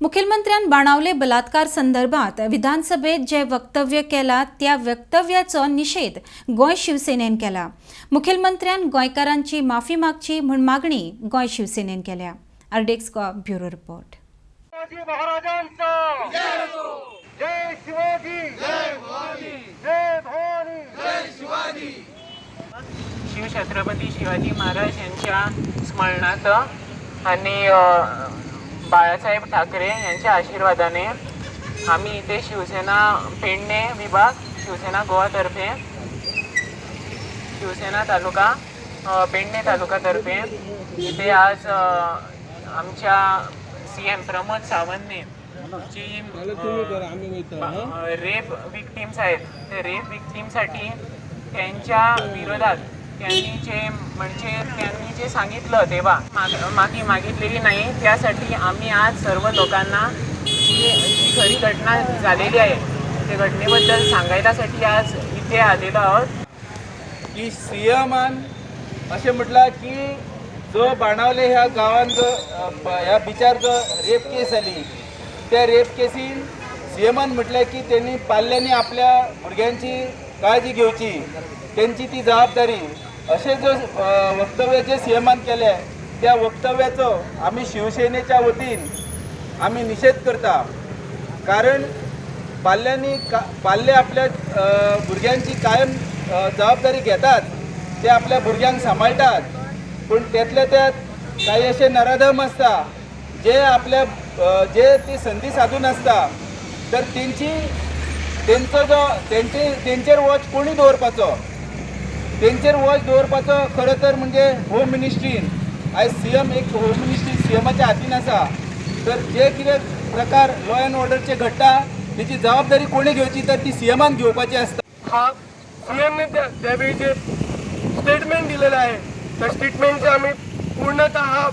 मुखेलमंत्र्यान बाणावले बलात्कार संदर्भात विधानसभेत जे वक्तव्य केला त्या वक्तव्याचो निषेध गोंय शिवसेनेन केला। मुखेलमंत्र्यान गोंयकारांची माफी मागची म्हूण मागणी गोंय शिवसेनेन केल्या। आरडेक्स ब्युरो रिपोर्ट। शिवछत्रपती शिवाजी महाराज यांच्या स्मरणार्थ आणि बाळासाहेब ठाकरे यांच्या आशीर्वादाने आम्ही इथे शिवसेना पेडणे विभाग शिवसेना गोवातर्फे शिवसेना तालुका पेडणे तालुकातर्फे इथे आज आमच्या CM प्रमोद सावंतने जी रेप विक्टिम्स आहेत ते रेप विक्टिमसाठी त्यांच्या विरोधात त्यांनी जे सांगितलं तेव्हा माफी मागितलेली नाही, त्यासाठी आम्ही आज सर्व लोकांना जी खरी घटना झालेली आहे त्या घटनेबद्दल सांगायसाठी आज इथे आलेलो आहोत। की CMन असे म्हटलं की जो बाणावले ह्या गावान जो ह्या बिचार जो रेप केस आली त्या रेप केसीन CMन म्हटलं की त्यांनी पाल्यांनी आपल्या भुरग्यांची काळजी घेवची, त्यांची ती जबाबदारी असे जो वक्तव्य जे CMन केले त्या वक्तव्याचो आम्ही शिवसेनेच्या वतीन आम्ही निषेध करता। कारण पाल्ये आपल्या भुरग्यांची कायम जबाबदारी घेतात, ते आपल्या भुरग्यांक सांभाळतात, पण त्यातल्या त्यात काही असे नराधम असता जे आपल्या जे ती संधी साधून असता तर त्यांचेर वॉच कोणी दवरपाचो, त्यांचेर वॉच दवरपाचो खरं तर म्हणजे होम मिनिस्ट्रीन। आयज CM एक होम मिनिस्ट्री CMच्या हातीन आसा, तर जे कितें प्रकार लॉ अँड ऑर्डरचे घडटा त्याची जबाबदारी कोणी घेवची तर ती CMन घेवपाची असता। हा CMने त्यावेळी जे स्टेटमेंट दिलेलं आहे त्या स्टेटमेंटचा आम्ही पूर्णतः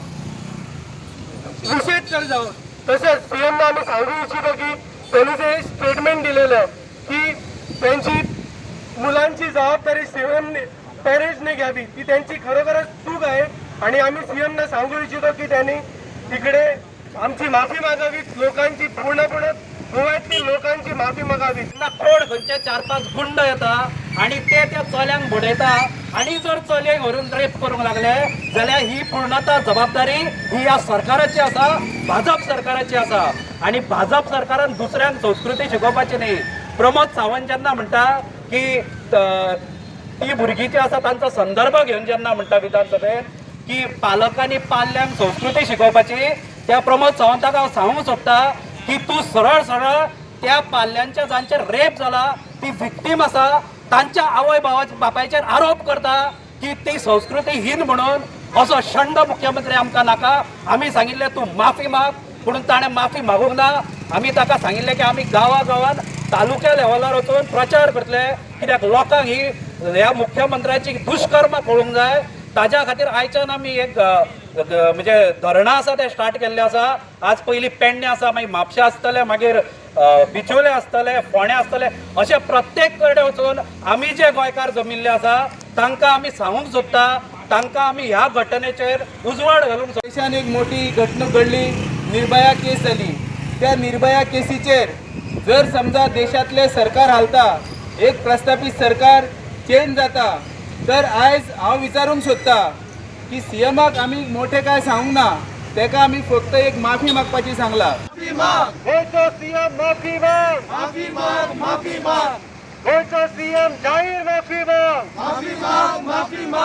निषेध करत आहोत। तसेच CMने आम्ही सांगू इच्छितो की त्यांनी जे स्टेटमेंट दिलेलं आहे की त्यांची मुलांची जबाबदारी CMने पेरेंट्सने घ्यावी, ती त्यांची खरोखरच चूक आहे आणि आम्ही CMना सांगू इच्छितो की त्यांनी तिकडे आमची माफी मागावी, लोकांची पूर्णपणे गोव्यातील लोकांची माफी मागावी। खोड खंयचे 4-5 गुंड येता आणि ते त्या चल्यांक बडयता आणि जर चलयांक व्हरून रेप करूंक लागले जाल्यार ही पूर्णतः जबाबदारी ही या सरकाराची आसा, भाजप सरकाराची आसा। आणि भाजप सरकारान दुसऱ्यांक संस्कृती शिकोवपाची न्ही। प्रमोद सावंत जेन्ना म्हणटा की ती भुरगीं जी आसा तांचो संदर्भ घेवन जेन्ना म्हणटा विधानसभेत की पालकांनी पाल्यांक संस्कृती शिकोवपाची, त्या प्रमोद सावंताक हांव सांगूंक सोदता की तूं सरळ सरळ त्या पाल्यांच्या जांचेर रेप जाला ती विक्टीम आसा तांच्या आवय बापायचेर आरोप करता की ती संस्कृती हीन म्हणून असो शंड मुख्यमंत्री आमकां नाका। आमी सांगिल्लें तूं माफी माग, पूण ताणें माफी मागूंक ना। आमी ताका सांगिल्लें की आमी गांवागांवांत तालुक्या लेवलार वचून प्रचार करतले, कित्याक लोकांक ही ह्या मुख्यमंत्र्याची दुष्कर्म कळूंक जाय। ताज्या खातीर आयच्यान आमी एक म्हणजे धरणां आसा ते स्टार्ट केल्ले आसा। आज पयलीं पेडणे आसा, मागीर म्हापशा आसतले, मागीर बिचोले आसतले, फोंड्या आसतले, अशे प्रत्येक कडेन वचून आमी जे गोंयकार जमिल्ले आसा तांकां आमी सांगूंक सोदता, तांकां आमी ह्या घटनेचेर उजवाड घालूंक सोदता। देशान एक मोठी घटना घडली, निर्भया केस जाली। त्या निर्भया केसीचेर जर समजा देशातले सरकार हालता, एक प्रस्थापित सरकार चेंज जाता, तर आयज हांव विचारूंक सोदता की CMक आमी मोठे काय सांगूंक ना, तेका आमी फक्त एक माफी मागपाची सांगला। गोंयचो CM माफी माग, माफी माग, माफी माग। गोंयचो CM जाहीर माफी माग, माफी माग, माफी माग।